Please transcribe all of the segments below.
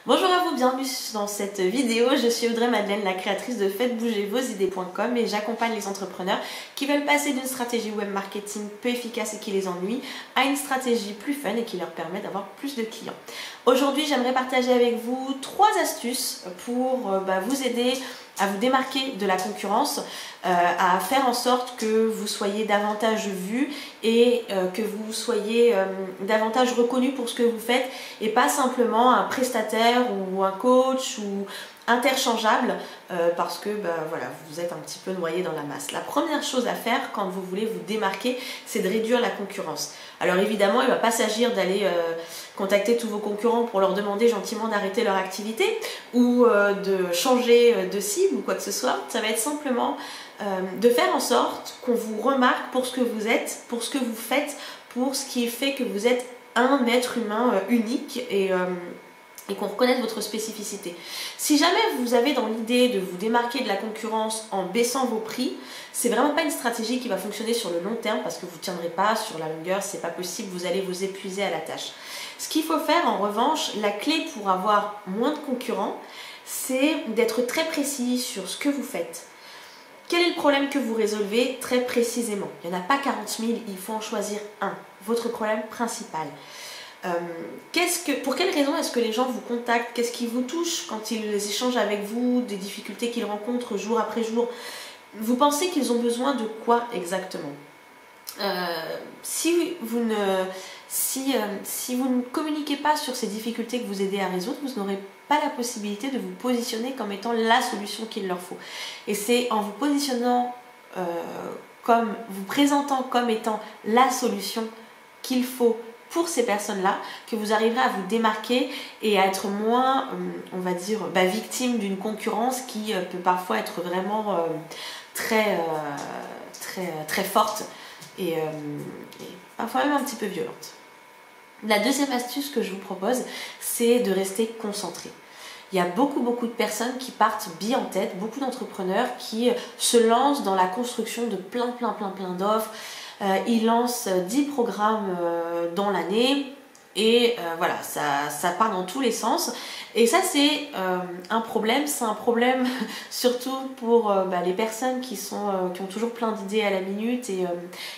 Bonjour à vous, bienvenue dans cette vidéo. Je suis Audrey Madeleine, la créatrice de faites-bouger-vos-idées.com et j'accompagne les entrepreneurs qui veulent passer d'une stratégie web marketing peu efficace et qui les ennuie à une stratégie plus fun et qui leur permet d'avoir plus de clients. Aujourd'hui, j'aimerais partager avec vous 3 astuces pour vous aider à vous démarquer de la concurrence, à faire en sorte que vous soyez davantage vu et que vous soyez davantage reconnu pour ce que vous faites et pas simplement un prestataire ou un coach ou interchangeable parce que voilà, vous êtes un petit peu noyé dans la masse. La première chose à faire quand vous voulez vous démarquer, c'est de réduire la concurrence. Alors évidemment, il ne va pas s'agir d'aller contacter tous vos concurrents pour leur demander gentiment d'arrêter leur activité ou de changer de cible ou quoi que ce soit. Ça va être simplement de faire en sorte qu'on vous remarque pour ce que vous êtes, pour ce que vous faites, pour ce qui fait que vous êtes un être humain unique et qu'on reconnaisse votre spécificité. Si jamais vous avez dans l'idée de vous démarquer de la concurrence en baissant vos prix, c'est vraiment pas une stratégie qui va fonctionner sur le long terme parce que vous ne tiendrez pas sur la longueur, c'est pas possible, vous allez vous épuiser à la tâche. Ce qu'il faut faire en revanche, la clé pour avoir moins de concurrents, c'est d'être très précis sur ce que vous faites. Quel est le problème que vous résolvez très précisément? Il n'y en a pas 40 000, il faut en choisir un, votre problème principal. Pour quelles raisons est-ce que les gens vous contactent? Qu'est-ce qui vous touche quand ils échangent avec vous, des difficultés qu'ils rencontrent jour après jour? Vous pensez qu'ils ont besoin de quoi exactement? Si vous ne communiquez pas sur ces difficultés que vous aidez à résoudre, vous n'aurez pas la possibilité de vous positionner comme étant la solution qu'il leur faut. Et c'est en vous positionnant vous présentant comme étant la solution qu'il faut pour ces personnes-là, que vous arriverez à vous démarquer et à être moins, on va dire, victime d'une concurrence qui peut parfois être vraiment très forte et parfois même un petit peu violente. La deuxième astuce que je vous propose, c'est de rester concentré. Il y a beaucoup de personnes qui partent billes en tête, beaucoup d'entrepreneurs qui se lancent dans la construction de plein d'offres. Ils lancent 10 programmes dans l'année et voilà, ça part dans tous les sens. Et ça, c'est un problème. C'est un problème surtout pour les personnes qui ont toujours plein d'idées à la minute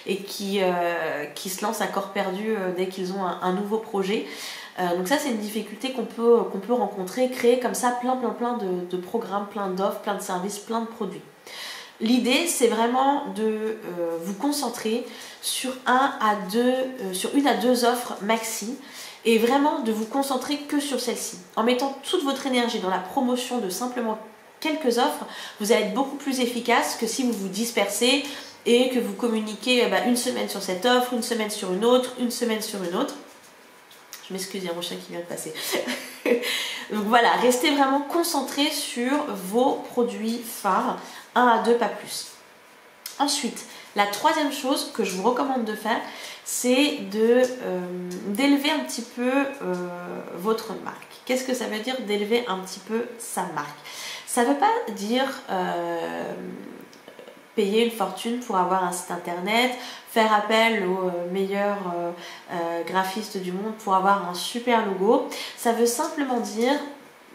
et qui se lancent à corps perdu dès qu'ils ont un nouveau projet. Donc ça, c'est une difficulté qu'on peut rencontrer, créer comme ça plein de programmes, plein d'offres, plein de services, plein de produits. L'idée, c'est vraiment de vous concentrer sur une à deux offres maxi et vraiment de vous concentrer que sur celle-ci. En mettant toute votre énergie dans la promotion de simplement quelques offres, vous allez être beaucoup plus efficace que si vous vous dispersez et que vous communiquez une semaine sur cette offre, une semaine sur une autre, une semaine sur une autre. Je m'excuse, il y a mon chien qui vient de passer. Donc voilà, restez vraiment concentré sur vos produits phares, 1 à 2, pas plus. Ensuite, la troisième chose que je vous recommande de faire, c'est d'élever un petit peu votre marque. Qu'est-ce que ça veut dire d'élever un petit peu sa marque? Ça ne veut pas dire payer une fortune pour avoir un site internet, faire appel aux meilleurs graphistes du monde pour avoir un super logo. Ça veut simplement dire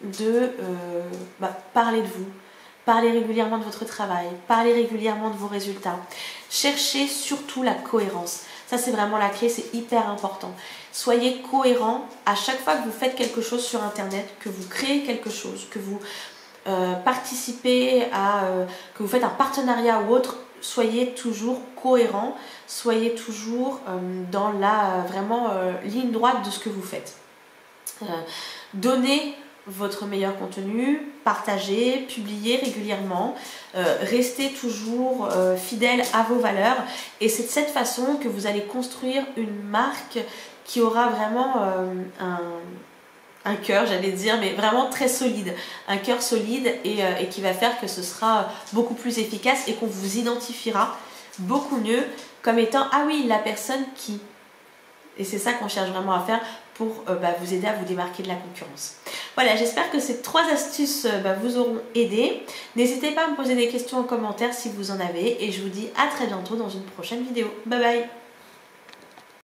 de parler de vous, parler régulièrement de votre travail, parler régulièrement de vos résultats. Cherchez surtout la cohérence. Ça, c'est vraiment la clé, c'est hyper important. Soyez cohérent à chaque fois que vous faites quelque chose sur internet, que vous créez quelque chose, que vous participez que vous faites un partenariat ou autre, soyez toujours cohérent, soyez toujours dans la ligne droite de ce que vous faites. Donnez votre meilleur contenu, partagez, publiez régulièrement, restez toujours fidèle à vos valeurs et c'est de cette façon que vous allez construire une marque qui aura vraiment un cœur, j'allais dire, mais vraiment très solide. Un cœur solide et qui va faire que ce sera beaucoup plus efficace et qu'on vous identifiera beaucoup mieux comme étant « Ah oui, la personne qui… » Et c'est ça qu'on cherche vraiment à faire pour vous aider à vous démarquer de la concurrence. Voilà, j'espère que ces 3 astuces vous auront aidé. N'hésitez pas à me poser des questions en commentaire si vous en avez et je vous dis à très bientôt dans une prochaine vidéo. Bye bye!